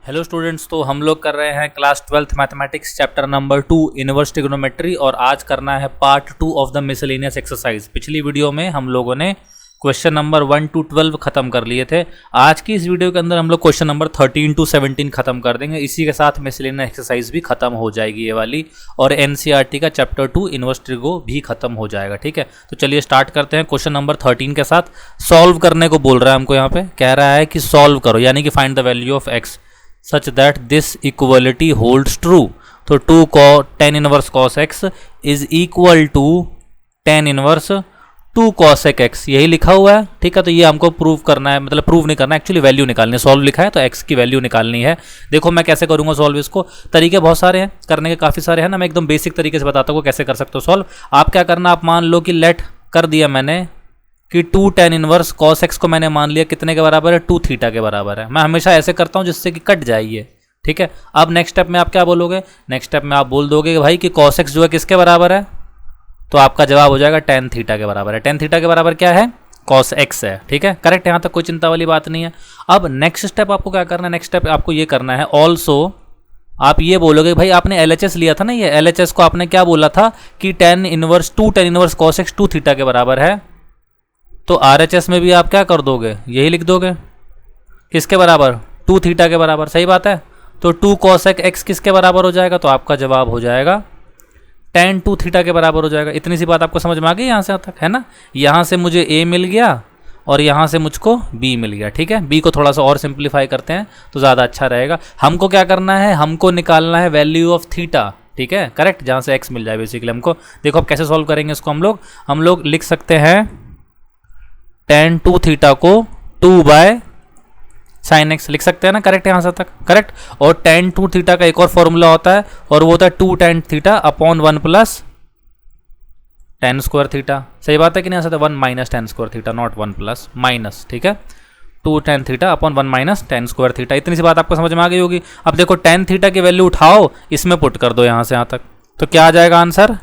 Hello students, तो हम लोग कर रहे हैं class 12th mathematics chapter number 2 inverse trigonometry और आज करना है part 2 of the miscellaneous exercise. पिछली वीडियो में हम लोगों ने क्वेश्चन नंबर 1 to 12 खत्म कर लिए थे। आज की इस वीडियो के अंदर हम लोग क्वेश्चन नंबर 13 to 17 खत्म कर देंगे। इसी के साथ मिसलेनियस एक्सरसाइज भी खत्म हो जाएगी ये वाली, और एनसीईआरटी का चैप्टर 2 इनवर्स ट्रिगो भी खत्म हो जाएगा। ठीक है, तो चलिए स्टार्ट करते हैं क्वेश्चन नंबर 13 के साथ। सॉल्व करने को बोल रहा है हमको, यहाँ पे कह रहा है कि सॉल्व करो, यानी कि find the value of x such that this equality holds true। तो tan inverse cos x is equal to tan inverse 2 cosec x, यही लिखा हुआ है। ठीक है, तो ये हमको प्रूव करना है, मतलब प्रूव नहीं करना, एक्चुअली वैल्यू निकालनी है। सॉल्व लिखा है तो x की वैल्यू निकालनी है। देखो मैं कैसे करूंगा सॉल्व, इसको तरीके बहुत सारे हैं करने के, काफ़ी सारे हैं ना। मैं एकदम बेसिक तरीके से बताता हूँ कैसे कर सकते हो सॉल्व। आप क्या करना, आप मान लो कि लेट कर दिया मैंने कि 2 tan इनवर्स cos x को मैंने मान लिया कितने के बराबर है, 2 थीटा के बराबर है। मैं हमेशा ऐसे करता हूँ जिससे कि कट जाइए। ठीक है, अब नेक्स्ट स्टेप में आप क्या बोलोगे, नेक्स्ट स्टेप में आप बोल दोगे कि भाई कि cos x जो है किसके बराबर है, तो आपका जवाब हो जाएगा tan थीटा के बराबर है। tan थीटा के बराबर क्या है, cos x है। ठीक है, करेक्ट, यहाँ तक कोई चिंता वाली बात नहीं है। अब नेक्स्ट स्टेप आपको क्या करना है, नेक्स्ट स्टेप आपको ये करना है ऑल्सो, आप ये बोलोगे भाई आपने LHS लिया था ना, ये LHS को आपने क्या बोला था कि 2 tan inverse cos x 2 theta के बराबर है। तो RHS में भी आप क्या कर दोगे, यही लिख दोगे, किसके बराबर, 2 थीटा के बराबर। सही बात है, तो 2 cosec x किसके बराबर हो जाएगा, तो आपका जवाब हो जाएगा tan 2 थीटा के बराबर हो जाएगा। इतनी सी बात आपको समझ में आ गई यहाँ से तक, है ना। यहाँ से मुझे A मिल गया और यहाँ से मुझको B मिल गया। ठीक है, B को थोड़ा सा और सिंप्लीफाई करते हैं तो ज़्यादा अच्छा रहेगा। हमको क्या करना है, हमको निकालना है वैल्यू ऑफ थीटा। ठीक है, करेक्ट, जहाँ से x मिल जाए बेसिकली हमको। देखो अब कैसे सॉल्व करेंगे इसको, हम लोग लिख सकते हैं tan 2 थीटा को 2 बाय साइन एक्स लिख सकते हैं ना, करेक्ट, यहाँ से तक करेक्ट। और tan 2 थीटा का एक और फॉर्मूला होता है, और वो होता है 2 tan theta upon 1 plus tan square theta. सही बात है कि नहीं, यहाँ से 1 minus tan square theta, not 1 plus, minus. ठीक है, 2 tan theta upon 1 minus tan square theta. इतनी सी बात आपको समझ में आ गई होगी। अब देखो tan थीटा की वैल्यू उठाओ, इसमें पुट कर दो यहाँ से यहाँ तक, तो क्या आ जाएगा answer,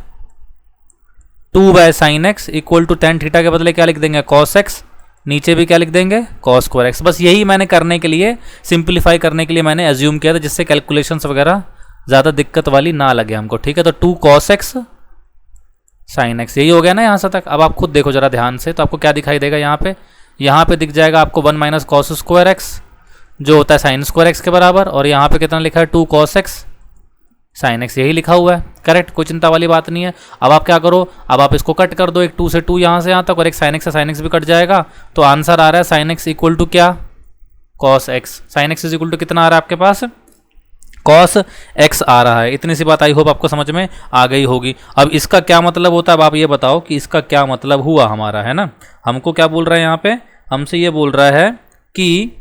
2 by sine X equal to tan theta के बदले क्या लिख देंगे, cos x, नीचे भी क्या लिख देंगे, cos स्क्वायर x। बस यही मैंने करने के लिए, सिंप्लीफाई करने के लिए मैंने एज्यूम किया था, जिससे कैलकुलेशंस वगैरह ज़्यादा दिक्कत वाली ना लगे हमको। ठीक है, तो 2 cos x साइन x, यही हो गया ना यहाँ से तक। अब आप खुद देखो जरा ध्यान से, तो आपको क्या दिखाई देगा यहाँ पे दिख जाएगा आपको 1 माइनस cos स्क्वायर x जो होता है साइन स्क्वायर x के बराबर, और यहाँ पे कितना लिखा है, 2 cos x साइन एक्स, यही लिखा हुआ है, करेक्ट, कोई चिंता वाली बात नहीं है। अब आप क्या करो, अब आप इसको कट कर दो, एक 2 से 2 यहाँ से यहाँ तक, और एक साइन एक्स से साइन एक्स भी कट जाएगा। तो आंसर आ रहा है साइन एक्स इक्वल टू क्या, cos X. Sine X is equal to कितना आ रहा है आपके पास, कॉस एक्स आ रहा है। इतनी सी बात आई होप आपको समझ में आ गई होगी। अब इसका क्या मतलब होता है, अब आप ये बताओ कि इसका क्या मतलब हुआ हमारा, है ना। हमको क्या बोल रहा है यहाँ पे, हमसे ये बोल रहा है कि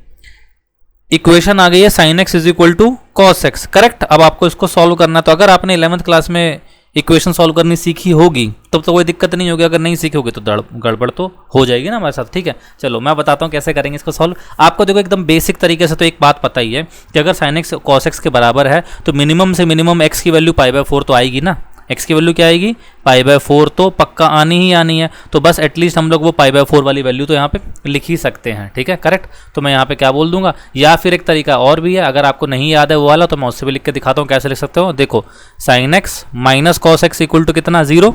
इक्वेशन आ गई है sine X is equal to cos X, correct. अब आपको इसको सॉल्व करना है। तो अगर आपने 11th क्लास में इक्वेशन सॉल्व करनी सीखी होगी तब तो कोई दिक्कत नहीं होगी, अगर नहीं सीखी होगी तो गड़बड़ तो हो जाएगी ना हमारे साथ। ठीक है, चलो मैं बताता हूँ कैसे करेंगे इसको सॉल्व। आपको देखो एकदम बेसिक तरीके से तो एक बात पता ही है कि अगर साइन एक्स कॉस एक्स के बराबर है तो मिनिमम से मिनिमम एक्स की वैल्यू π/4 तो आएगी ना। एक्स की वैल्यू क्या आएगी, π/4 तो पक्का आनी ही आनी है। तो बस एटलीस्ट हम लोग वो π/4 वाली वैल्यू तो यहाँ पे लिख ही सकते हैं। ठीक है, करेक्ट। तो मैं यहाँ पे क्या बोल दूंगा, या फिर एक तरीका और भी है, अगर आपको नहीं याद है वो वाला तो मैं उससे भी लिख के दिखाता हूँ कैसे लिख सकते हो। देखो sine x minus cos x equal to कितना, 0,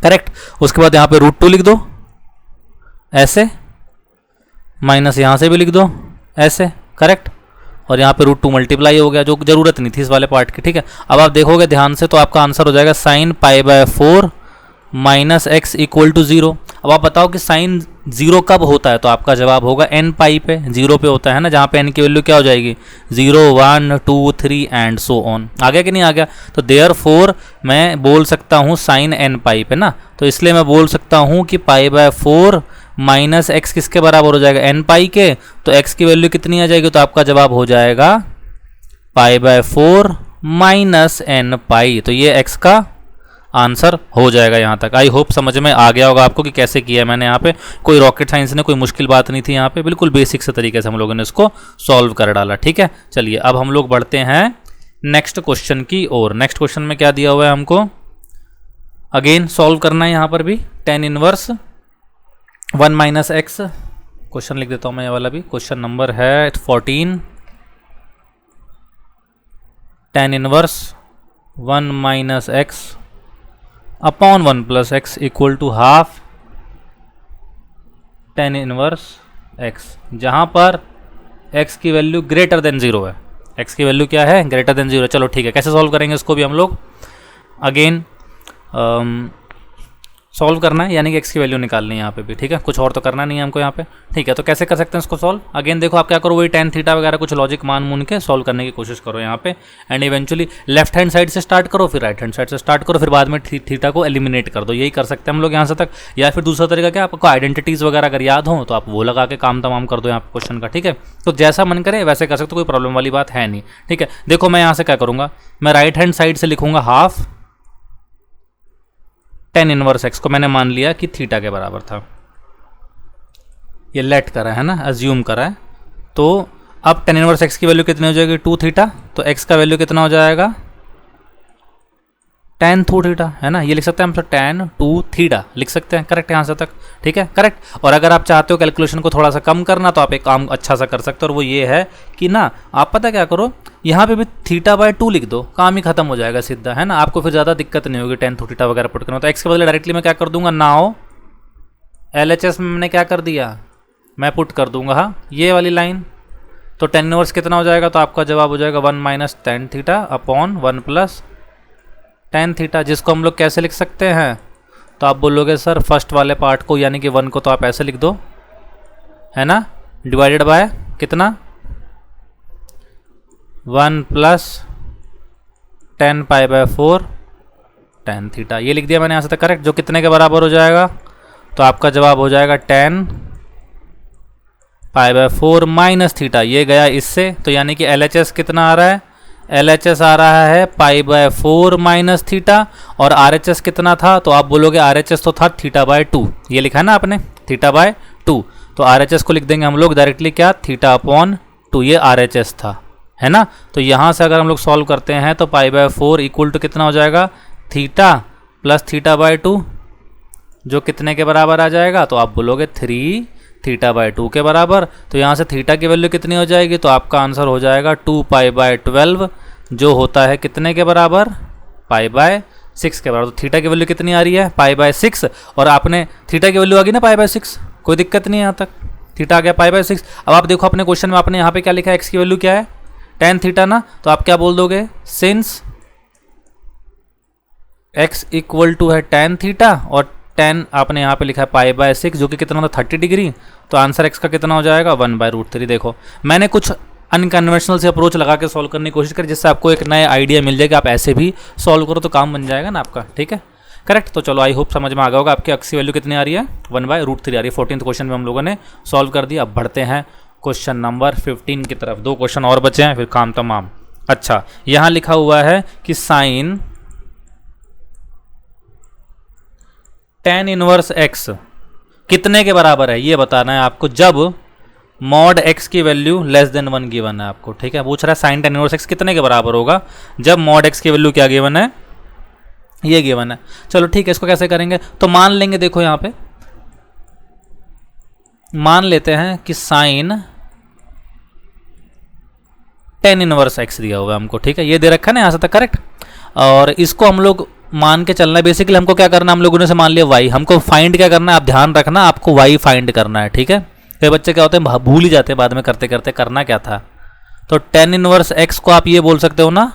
करेक्ट। उसके बाद यहाँ पे √2 लिख दो ऐसे, माइनस यहाँ से भी लिख दो ऐसे, करेक्ट। और यहाँ पे √2 मल्टीप्लाई हो गया, जो जरूरत नहीं थी इस वाले पार्ट की। ठीक है, अब आप देखोगे ध्यान से तो आपका आंसर हो जाएगा sine π/4 minus x equal to 0। अब आप बताओ कि साइन 0 कब होता है, तो आपका जवाब होगा n पाई पे, 0 पे होता है ना, जहाँ पे n की वैल्यू क्या हो जाएगी, 0 1 2 3 एंड सो ऑन। आ गया कि नहीं आ गया। तो देयरफॉर मैं बोल सकता हूँ साइन n पाई पे ना, तो इसलिए मैं बोल सकता हूँ कि π/4 माइनस एक्स किसके बराबर हो जाएगा, n पाई के। तो x की वैल्यू कितनी आ जाएगी, तो आपका जवाब हो जाएगा π/4 माइनस n पाई। तो ये x का आंसर हो जाएगा यहाँ तक। आई होप समझ में आ गया होगा आपको कि कैसे किया है मैंने यहाँ पे। कोई रॉकेट साइंस ने, कोई मुश्किल बात नहीं थी यहाँ पे, बिल्कुल बेसिक से तरीके से हम लोगों ने इसको सॉल्व कर डाला। ठीक है, चलिए अब हम लोग बढ़ते हैं नेक्स्ट क्वेश्चन की ओर। नेक्स्ट क्वेश्चन में क्या दिया हुआ है हमको, अगेन सॉल्व करना है यहाँ पर भी, tan inverse 1 minus x. Question लिख देता हूँ मैं ये वाला भी, क्वेश्चन नंबर है 14। Tan inverse 1 minus x upon 1 plus x equal to half tan inverse x, जहाँ पर x की वैल्यू ग्रेटर देन 0 है। x की वैल्यू क्या है? Greater than 0। चलो ठीक है, कैसे सॉल्व करेंगे इसको भी हम लोग? अगेन सॉल्व करना है, यानी कि x की वैल्यू निकालनी है यहाँ पे भी, ठीक है, कुछ और तो करना नहीं है हमको यहाँ पे, ठीक है। तो कैसे कर सकते हैं इसको सॉल्व? अगेन देखो आप क्या करो, वही टेन थीटा वगैरह कुछ लॉजिक मान मून के सॉल्व करने की कोशिश करो यहाँ पे, and eventually left hand side से स्टार्ट करो, फिर राइट हैंड साइड से स्टार्ट करो, फिर बाद में थीटा को एलिमिनेट कर दो। यही कर सकते हैं हम लोग यहाँ से तक। या फिर दूसरा तरीका क्या, आपको आइडेंटिटीज़ वगैरह अगर याद हो तो आप वो लगा के काम तमाम कर दो यहाँ पे क्वेश्चन का, ठीक है। तो जैसा मन करे वैसे कर सकते हो, कोई प्रॉब्लम वाली बात है नहीं, ठीक है। देखो मैं यहाँ से क्या करूँगा, मैं राइट हैंड साइड से लिखूंगा हाफ टेन इनवर्स एक्स को मैंने मान लिया कि थीटा के बराबर था, ये लेट करा है ना, अज्यूम करा है। तो अब टेन इनवर्स एक्स की वैल्यू कितनी हो जाएगी? 2 थीटा। तो एक्स का वैल्यू कितना हो जाएगा? tan 2 थीटा, है ना, ये लिख सकते हैं हम, tan 2 थीटा लिख सकते हैं, करेक्ट यहाँ से तक, ठीक है, करेक्ट। और अगर आप चाहते हो कैलकुलेशन को थोड़ा सा कम करना तो आप एक काम अच्छा सा कर सकते हो, और वो ये है कि ना आप पता क्या करो, यहाँ पे भी थीटा बाय 2 लिख दो, काम ही खत्म हो जाएगा सीधा, है ना, आपको फिर ज़्यादा दिक्कत नहीं होगी tan 2 थीटा वगैरह पुट करना। तो एक्स के बदले डायरेक्टली मैं क्या कर दूंगा, नाउ LHS में मैंने क्या कर दिया, मैं पुट कर दूंगा हाँ ये वाली लाइन। तो tan इनवर्स कितना हो जाएगा? तो आपका जवाब हो जाएगा 1 minus tan theta upon 1 plus tan theta, जिसको हम लोग कैसे लिख सकते हैं? तो आप बोलोगे सर फर्स्ट वाले पार्ट को यानी कि 1 को तो आप ऐसे लिख दो, है ना, डिवाइडेड बाय कितना, 1 plus tan pi by 4 tan theta, ये लिख दिया मैंने यहाँ से तक, करेक्ट, जो कितने के बराबर हो जाएगा? तो आपका जवाब हो जाएगा tan pi by 4 minus theta, ये गया इससे, तो यानी कि LHS कितना आ रहा है? LHS आ रहा है पाई बाय 4 माइनस थीटा, और RHS कितना था? तो आप बोलोगे RHS तो था थीटा बाय 2, ये लिखा है ना आपने, थीटा बाय 2। तो RHS को लिख देंगे हम लोग डायरेक्टली क्या, थीटा अपॉन 2, ये RHS था, है ना। तो यहाँ से अगर हम लोग सॉल्व करते हैं तो पाई बाय 4 इक्वल टू कितना हो जाएगा, थीटा प्लस थीटा बाय 2, जो कितने के बराबर आ जाएगा? तो आप बोलोगे 3 थीटा बाय 2 के बराबर। तो यहाँ से थीटा की वैल्यू कितनी हो जाएगी? तो आपका आंसर हो जाएगा 2 पाई बाय 12, जो होता है कितने के बराबर, पाई बाय 6 के बराबर। तो थीटा की वैल्यू कितनी आ रही है, पाई बाय 6, और आपने थीटा की वैल्यू आ गई ना पाई बाय 6, कोई दिक्कत नहीं है यहाँ तक, थीटा आ गया पाई बाय 6। अब आप देखो अपने क्वेश्चन में आपने यहाँ पे क्या लिखा है, एक्स की वैल्यू क्या है, tan थीटा ना, तो आप क्या बोल दोगे, सिंस एक्स इक्वल टू है tan थीटा, और tan आपने यहाँ पे लिखा है पाई बाय 6, जो कि कितना था 30 डिग्री, तो आंसर x का कितना हो जाएगा 1/√3। देखो मैंने कुछ अनकन्वेंशनल से अप्रोच लगा के सॉल्व करने की कोशिश करी, जिससे आपको एक नया आइडिया मिल जाएगा, आप ऐसे भी सॉल्व करो तो काम बन जाएगा ना आपका, ठीक है, करेक्ट। तो चलो आई होप समझ में आ गया होगा, आपकी x की वैल्यू कितनी आ रही है, 1/√3 आ रही है। 14th क्वेश्चन में हम लोगों ने सॉल्व कर दिया। अब बढ़ते हैं क्वेश्चन नंबर 15 की तरफ, 2 क्वेश्चन और बचे हैं फिर काम तमाम। अच्छा, यहाँ लिखा हुआ है कि साइन tan इनवर्स x कितने के बराबर है, ये बताना है आपको, जब मॉड x की वैल्यू लेस देन 1 गिवन है आपको, ठीक है। पूछ रहा है साइन tan इनवर्स x कितने के बराबर होगा जब मॉड x की वैल्यू क्या गिवन है, ये गिवन है। चलो ठीक है, इसको कैसे करेंगे, तो मान लेंगे, देखो यहाँ पे मान लेते हैं कि साइन tan इनवर्स x दिया हुआ है हमको, ठीक है, ये दे रखा है ना यहाँ से तक, करेक्ट। और इसको हम लोग मान के चलना है, बेसिकली हमको क्या करना है, हम लोगों ने से मान लिया y, हमको फाइंड क्या करना है, आप ध्यान रखना, आपको y फाइंड करना है, ठीक है। कई बच्चे क्या होते हैं भूल ही जाते हैं बाद में करते करते करना क्या था। तो tan इनवर्स x को आप ये बोल सकते हो ना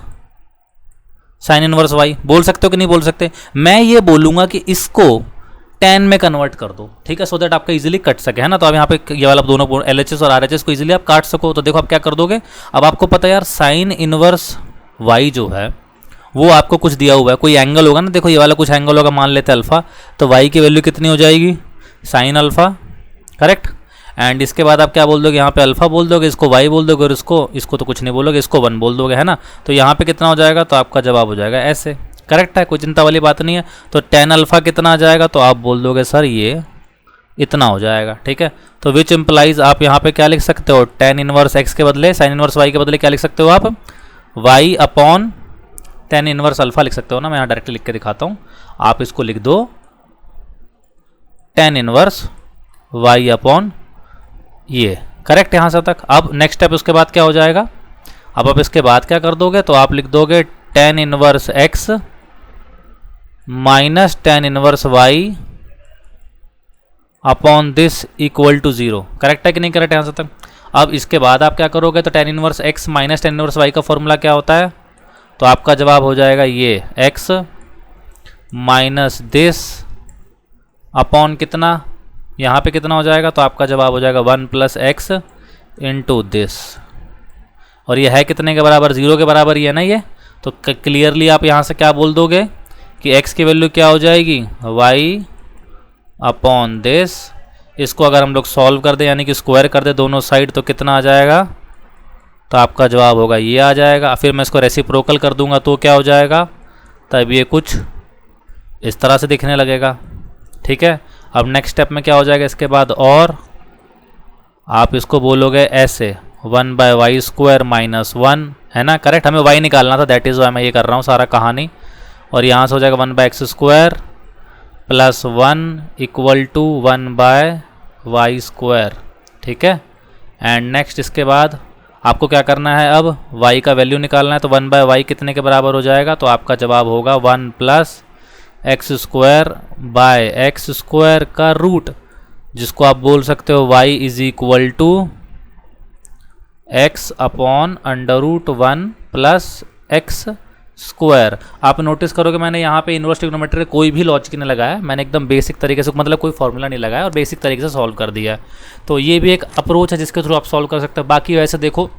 साइन इनवर्स y, बोल सकते हो कि नहीं बोल सकते। मैं ये बोलूंगा कि इसको tan में कन्वर्ट कर दो, ठीक है, सो दैट आपका इजीली कट सके, है ना। तो अब यहाँ पे ये वाला दोनों LHS और RHS को इजीली आप काट सको। तो देखो आप क्या कर दोगे, अब आपको पता है यार साइन इनवर्स y जो है वो आपको कुछ दिया हुआ है, कोई एंगल होगा ना, देखो ये वाला कुछ एंगल होगा, मान लेते हैं अल्फा, तो y की वैल्यू कितनी हो जाएगी, साइन अल्फा, करेक्ट। एंड इसके बाद आप क्या बोल दोगे, यहाँ पे अल्फा बोल दोगे, इसको y बोल दोगे, और इसको तो कुछ नहीं बोलोगे, इसको 1 बोल दोगे, है ना। तो यहाँ पे कितना हो जाएगा, तो आपका जवाब हो जाएगा ऐसे, करेक्ट है, कोई चिंता वाली बात नहीं है। तो tan अल्फा कितना आ जाएगा, तो आप बोल दोगे सर ये इतना हो जाएगा, ठीक है। तो विच इम्प्लाइज आप यहाँ पे क्या लिख सकते हो, tan इनवर्स x के बदले साइन इनवर्स y के बदले क्या लिख सकते हो आप, y upon tan inverse alpha लिख सकते हो ना। मैं यहाँ डायरेक्टली लिख के दिखाता हूँ, आप इसको लिख दो tan इनवर्स y अपॉन ये, करेक्ट यहाँ से तक। अब नेक्स्ट स्टेप उसके बाद क्या हो जाएगा, अब आप इसके बाद क्या कर दोगे, तो आप लिख दोगे tan inverse x minus tan inverse y upon this equal to 0। Correct है कि नहीं करेक्ट आंसर तक। अब इसके बाद आप क्या करोगे, तो tan inverse x minus tan inverse y का फॉर्मूला क्या होता है, तो आपका जवाब हो जाएगा ये x माइनस दिस अपॉन कितना, यहाँ पे कितना हो जाएगा, तो आपका जवाब हो जाएगा 1 प्लस एक्स इंटू दिस। और ये है कितने के बराबर, 0 के बराबर ही है ना ये। तो क्लियरली आप यहाँ से क्या बोल दोगे कि x की वैल्यू क्या हो जाएगी, y अपॉन दिस। इसको अगर हम लोग सॉल्व कर दें यानी कि स्क्वायर कर दें दोनों साइड, तो कितना आ जाएगा, तो आपका जवाब होगा ये आ जाएगा। फिर मैं इसको रेसिप्रोकल कर दूंगा तो क्या हो जाएगा, तब ये कुछ इस तरह से दिखने लगेगा। ठीक है, अब नेक्स्ट स्टेप में क्या हो जाएगा इसके बाद, और आप इसको बोलोगे ऐसे 1 बाय वाई स्क्वायर माइनस 1, है ना। करेक्ट, हमें y निकालना था, दैट इज़ वाई मैं ये कर रहा हूँ सारा कहानी। और यहाँ से हो जाएगा 1 by x square plus 1 equal to 1 by y square. ठीक है, एंड नेक्स्ट इसके बाद आपको क्या करना है, अब y का वैल्यू निकालना है। तो 1 बाय वाई कितने के बराबर हो जाएगा, तो आपका जवाब होगा 1 plus x square by x square का रूट, जिसको आप बोल सकते हो y is equal to x upon under root 1 plus x square. आप नोटिस करोगे मैंने यहाँ पे इनवर्स ट्रिग्नोमेट्री कोई भी लॉजिक नहीं लगाया, मैंने एकदम बेसिक तरीके से, मतलब कोई फॉर्मूला नहीं लगाया और बेसिक तरीके से सॉल्व कर दिया। तो ये भी एक अप्रोच है जिसके थ्रू आप सॉल्व कर सकते हो। बाकी वैसे देखो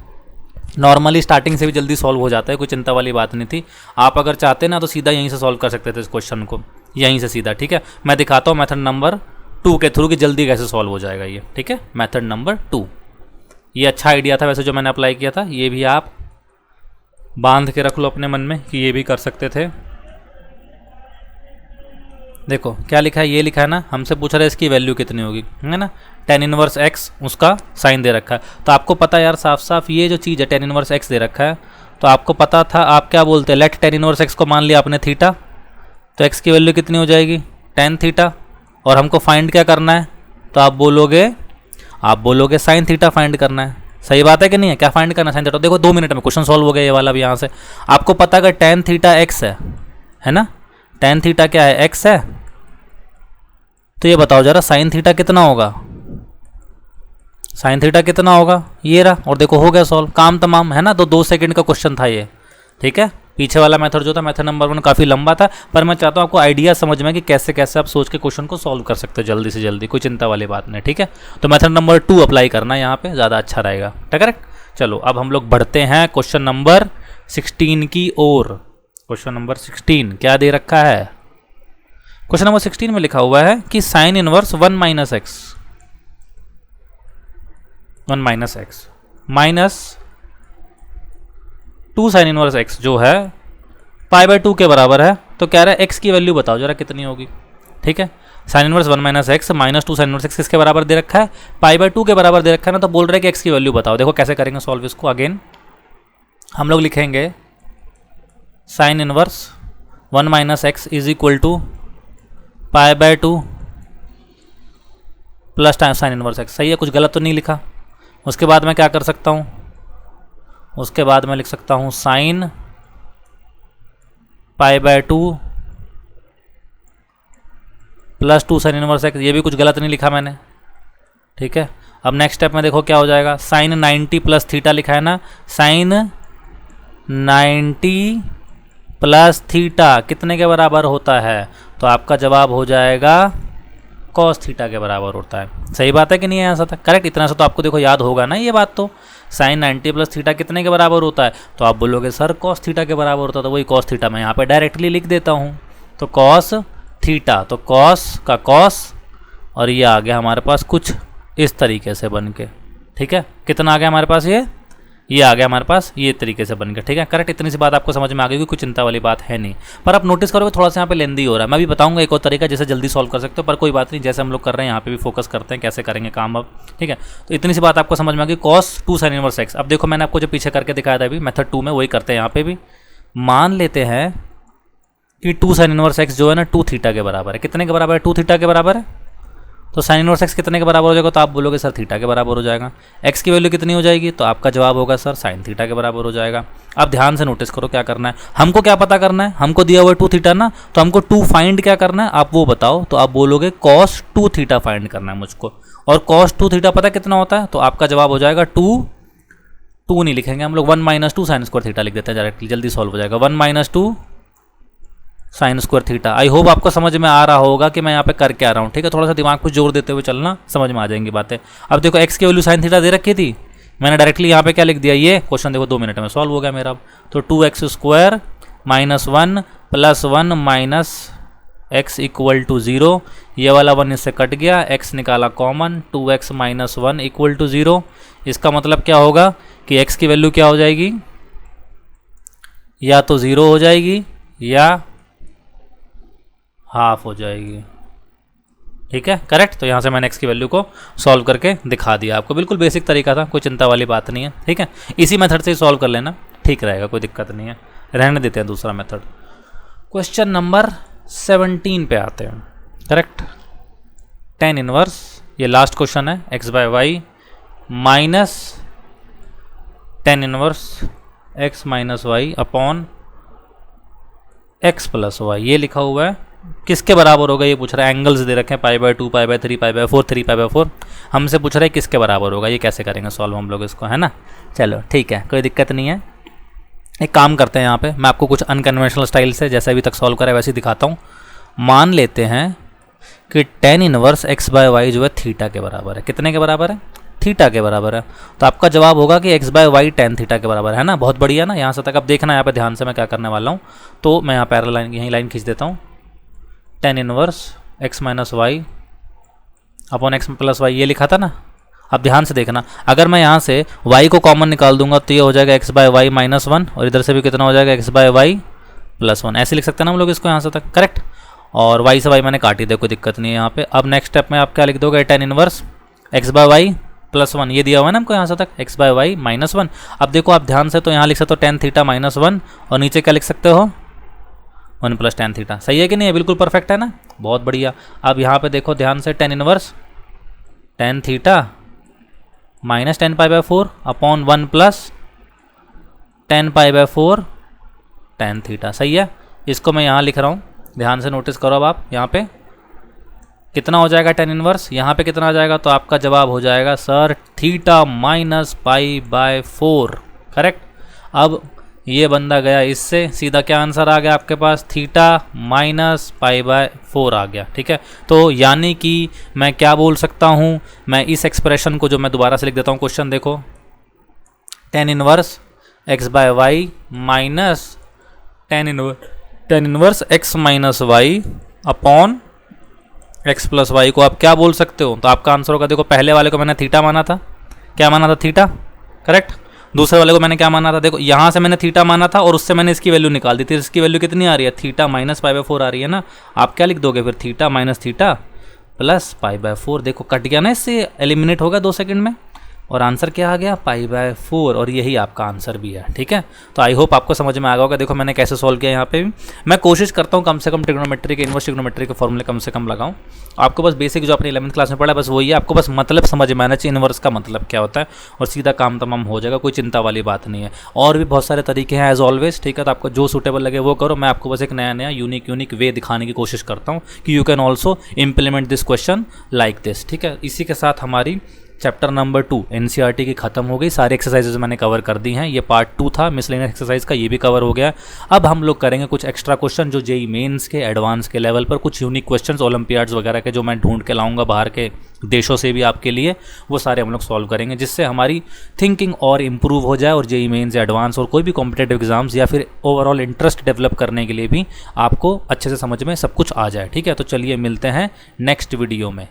नॉर्मली स्टार्टिंग से भी जल्दी सॉल्व हो जाता है, कोई चिंता वाली बात नहीं थी। आप अगर चाहते ना तो सीधा यहीं से सॉल्व कर सकते थे इस क्वेश्चन को, यहीं से सीधा। ठीक है, मैं दिखाता हूँ मेथड नंबर 2 के थ्रू कि जल्दी कैसे सॉल्व हो जाएगा ये। ठीक है, मेथड नंबर 2, ये अच्छा आइडिया था वैसे जो मैंने अप्लाई किया था, ये भी आप बांध के रख लो अपने मन में कि ये भी कर सकते थे। देखो क्या लिखा है, ये लिखा है ना, हमसे पूछ रहा है इसकी वैल्यू कितनी होगी, है ना। tan इनवर्स x उसका साइन दे रखा है, तो आपको पता है यार साफ साफ ये जो चीज़ है tan इनवर्स x दे रखा है, तो आपको पता था, आप क्या बोलते हैं, लेट tan इनवर्स x को मान लिया आपने थीटा, तो x की वैल्यू कितनी हो जाएगी, tan थीटा। और हमको फाइंड क्या करना है, तो आप बोलोगे साइन थीटा फाइंड करना है। सही बात है कि नहीं है, क्या फाइंड करना है, साइन थीटा। देखो 2 मिनट में क्वेश्चन सॉल्व हो गया ये वाला भी। यहाँ से आपको पता अगर tan थीटा x है ना, tan थीटा क्या है, x है, तो ये बताओ जरा साइन थीटा कितना होगा, साइन थीटा कितना होगा, ये रहा। और देखो हो गया सॉल्व, काम तमाम, है ना। तो 2 सेकंड का क्वेश्चन था ये। ठीक है, पीछे वाला मेथड जो था मेथड नंबर 1 काफ़ी लंबा था, पर मैं चाहता हूँ आपको आइडिया समझ में कि कैसे कैसे आप सोच के क्वेश्चन को सॉल्व कर सकते हो जल्दी से जल्दी, कोई चिंता वाली बात नहीं। ठीक है, तो मेथड नंबर 2 अप्लाई करना यहाँ पे ज़्यादा अच्छा रहेगा। करेक्ट, चलो अब हम लोग बढ़ते हैं क्वेश्चन नंबर 16 की ओर। क्वेश्चन नंबर 16 क्या दे रखा है, क्वेश्चन नंबर 16 में लिखा हुआ है कि sign inverse 1 minus x minus 2 sine inverse x जो है π/2 के बराबर है। तो कह रहा है x की वैल्यू बताओ जरा कितनी होगी। ठीक है, sign inverse 1 minus x minus 2 sine inverse x किसके बराबर दे रखा है, π/2 के बराबर दे रखा है ना। तो बोल रहे हैं कि x की वैल्यू बताओ। देखो कैसे करेंगे सॉल्व इसको। अगेन हम लोग लिखेंगे sine inverse 1 minus x is equal to π/2 plus time sine inverse x। सही है, कुछ गलत तो नहीं लिखा। उसके बाद मैं क्या कर सकता हूँ, उसके बाद मैं लिख सकता हूँ sine π/2 plus 2 sine inverse x। ये भी कुछ गलत नहीं लिखा मैंने। ठीक है, अब नेक्स्ट स्टेप में देखो क्या हो जाएगा, साइन 90 प्लस थीटा लिखा है ना, साइन 90 प्लस थीटा कितने के बराबर होता है, तो आपका जवाब हो जाएगा कॉस थीटा के बराबर होता है। सही बात है कि नहीं है ऐसा था। करेक्ट, इतना सा तो आपको देखो याद होगा ना ये बात। तो साइन 90 प्लस थीटा कितने के बराबर होता है, तो आप बोलोगे सर कॉस थीटा के बराबर होता है। तो वही कॉस थीटा मैं यहाँ पे डायरेक्टली लिख देता हूँ। तो कॉस थीटा, तो कॉस का कॉस, और ये आ गया हमारे पास कुछ इस तरीके से बन के। ठीक है, कितना आ गया हमारे पास, ये आ गया हमारे पास ये तरीके से बन के। ठीक है, करेक्ट, इतनी सी बात आपको समझ में आ गई, कोई चिंता वाली बात है नहीं। पर आप नोटिस करोगे थोड़ा सा यहाँ पे लेंदी हो रहा है। मैं भी बताऊंगा एक और तरीका जैसे जल्दी सॉल्व कर सकते हो, पर कोई बात नहीं, जैसे हम लोग कर रहे हैं यहाँ पे भी फोकस करते हैं कैसे करेंगे काम अब। ठीक है, तो इतनी सी बात आपको समझ में आ गई, कॉस 2 साइन इनवर्स एक्स। अब देखो मैंने आपको जो पीछे करके दिखाया था अभी मेथड 2 में, वही करते हैं यहाँ पे भी। मान लेते हैं कि 2 साइन इनवर्स एक्स जो है ना 2 थीटा के बराबर है। कितने के बराबर है, 2 थीटा के बराबर है। तो साइन इनवर्स एक्स कितने के बराबर हो जाएगा, तो आप बोलोगे सर थीटा के बराबर हो जाएगा। एक्स की वैल्यू कितनी हो जाएगी, तो आपका जवाब होगा सर साइन थीटा के बराबर हो जाएगा। अब ध्यान से नोटिस करो क्या करना है, हमको क्या पता करना है, हमको दिया हुआ 2 थीटा ना, तो हमको 2 फाइंड क्या करना है आप वो बताओ, तो आप बोलोगे कॉस 2 थीटा फाइंड करना है मुझको। और कॉस 2 थीटा पता कितना होता है, तो आपका जवाब हो जाएगा 2 नहीं लिखेंगे हम लोग, 1 - 2 साइन स्क्वायर थीटा लिख देते हैं डायरेक्टली, जल्दी सॉल्व हो जाएगा। 1 - 2 sine square theta. I hope आपको समझ में आ रहा होगा कि मैं यहाँ पे कर क्या रहा हूँ, ठीक है। थोड़ा सा दिमाग को जोर देते हुए चलना, समझ में आ जाएंगी बातें। अब देखो एक्स की वैल्यू साइन थीटा दे रखी थी, मैंने डायरेक्टली यहाँ पे क्या लिख दिया, ये क्वेश्चन देखो 2 मिनट में सॉल्व हो गया मेरा। तो 2x² - 1 + 1 माइनस x = 0, ये वाला 1 इससे कट गया, x निकाला कॉमन, 2x - 1 = 0। इसका मतलब क्या होगा कि x की वैल्यू क्या हो जाएगी, या तो 0 हो जाएगी या हाफ हो जाएगी, ठीक है करेक्ट। तो यहाँ से मैंने x की वैल्यू को सॉल्व करके दिखा दिया आपको, बिल्कुल बेसिक तरीका था, कोई चिंता वाली बात नहीं है, ठीक है। इसी मेथड से ही सॉल्व कर लेना, ठीक रहेगा, कोई दिक्कत नहीं है। रहने देते हैं दूसरा मेथड। क्वेश्चन नंबर 17 पे आते हैं, करेक्ट। tan इनवर्स, ये लास्ट क्वेश्चन है, x/y minus tan inverse x - y upon x + y, ये लिखा हुआ है, किसके बराबर होगा ये पूछ रहा है। एंगल्स दे रखे हैं π/2, π/3, π/4, 3π/4, हमसे पूछ रहा है किसके बराबर होगा, ये कैसे करेंगे सॉल्व हम लोग इसको, है ना। चलो ठीक है, कोई दिक्कत नहीं है। एक काम करते हैं, यहाँ पे मैं आपको कुछ अनकन्वेंशनल स्टाइल से जैसे अभी तक सॉल्व करा है वैसे ही दिखाता हूँ। मान लेते हैं कि tan इनवर्स x/y जो है थीटा के बराबर है, कितने के बराबर है, थीटा के बराबर है। तो आपका जवाब होगा कि x/y tan थीटा के बराबर है ना, बहुत बढ़िया ना। यहाँ से तक अब देखना यहाँ पे ध्यान से मैं क्या करने वाला हूँ। तो मैं यहाँ पैरेलल लाइन, यहीं लाइन खींच देता हूँ। tan inverse x - y upon x + y, ये लिखा था ना। अब ध्यान से देखना, अगर मैं यहाँ से y को कॉमन निकाल दूंगा तो ये हो जाएगा x/y - 1, और इधर से भी कितना हो जाएगा x/y + 1, ऐसे लिख सकते हैं ना हम लोग इसको यहाँ से तक, करेक्ट। और y से y मैंने काटी दे, कोई दिक्कत नहीं है यहाँ पे। अब नेक्स्ट स्टेप में आप क्या लिख दोगे, tan इनवर्स x/y + 1, ये दिया हुआ है ना हमको यहाँ से तक, x/y - 1। अब देखो आप ध्यान से, तो यहाँ लिख सकते हो tan थीटा - 1, और नीचे क्या लिख सकते हो 1 + tan थीटा। सही है कि नहीं, बिल्कुल परफेक्ट है ना, बहुत बढ़िया। अब यहाँ पे देखो ध्यान से, tan inverse tan theta minus tan π/4 upon 1 + tan π/4 tan theta. सही है, इसको मैं यहाँ लिख रहा हूँ, ध्यान से नोटिस करो। अब आप यहाँ पे कितना हो जाएगा tan इनवर्स, यहाँ पे कितना आ जाएगा, तो आपका जवाब हो जाएगा सर थीटा माइनस π/4, करेक्ट। अब ये बंदा गया इससे, सीधा क्या आंसर आ गया आपके पास, थीटा माइनस π/4 आ गया, ठीक है। तो यानी कि मैं क्या बोल सकता हूँ, मैं इस एक्सप्रेशन को जो मैं दोबारा से लिख देता हूँ, क्वेश्चन देखो, tan inverse x/y minus tan inverse x - y upon x + y को आप क्या बोल सकते हो, तो आपका आंसर होगा, देखो पहले वाले को मैंने थीटा माना था, क्या माना था, थीटा, करेक्ट। दूसरे वाले को मैंने क्या माना था, देखो यहाँ से मैंने थीटा माना था और उससे मैंने इसकी वैल्यू निकाल दी थी। इसकी वैल्यू कितनी आ रही है, थीटा माइनस π/4 आ रही है ना। आप क्या लिख दोगे फिर, थीटा माइनस थीटा प्लस π/4, देखो कट गया ना, इससे एलिमिनेट होगा 2 सेकंड में, और आंसर क्या आ गया, π/4, और यही आपका आंसर भी है, ठीक है। तो आई होप आपको समझ में आ गया होगा। देखो मैंने कैसे सॉल्व किया, यहाँ पे भी मैं कोशिश करता हूँ कम से कम ट्रिग्नोमेट्री के, इनवर्स ट्रिग्नोमेट्री के फॉर्मूले कम से कम लगाऊं। आपको बस बेसिक जो अपनी 11th क्लास में पढ़ा है बस वही है, आपको बस मतलब समझ में आना चाहिए इनवर्स का मतलब क्या होता है, और सीधा काम तमाम हो जाएगा, कोई चिंता वाली बात नहीं है। और भी बहुत सारे तरीके हैं एज ऑलवेज, ठीक है। तो आपको जो सूटेबल लगे वो करो, मैं आपको बस एक नया यूनिक वे दिखाने की कोशिश करता हूँ कि you can also implement this question like this, ठीक है। इसी के साथ हमारी चैप्टर नंबर 2 एनसीईआरटी की खत्म हो गई, सारी एक्सरसाइजेज मैंने कवर कर दी हैं। ये पार्ट 2 था मिसलेनियस एक्सरसाइज का, ये भी कवर हो गया। अब हम लोग करेंगे कुछ एक्स्ट्रा क्वेश्चन जो जेईई मेंस के एडवांस के लेवल पर, कुछ यूनिक क्वेश्चंस ओलंपियाड्स वगैरह के जो मैं ढूंढ के लाऊंगा बाहर के देशों से भी आपके लिए, वो सारे हम लोग सॉल्व करेंगे, जिससे हमारी थिंकिंग और इम्प्रूव हो जाए, और जेईई मेंस एडवांस और कोई भी कॉम्पिटेटिव एग्जाम्स या फिर ओवरऑल इंटरेस्ट डेवलप करने के लिए भी आपको अच्छे से समझ में सब कुछ आ जाए, ठीक है। तो चलिए मिलते हैं नेक्स्ट वीडियो में।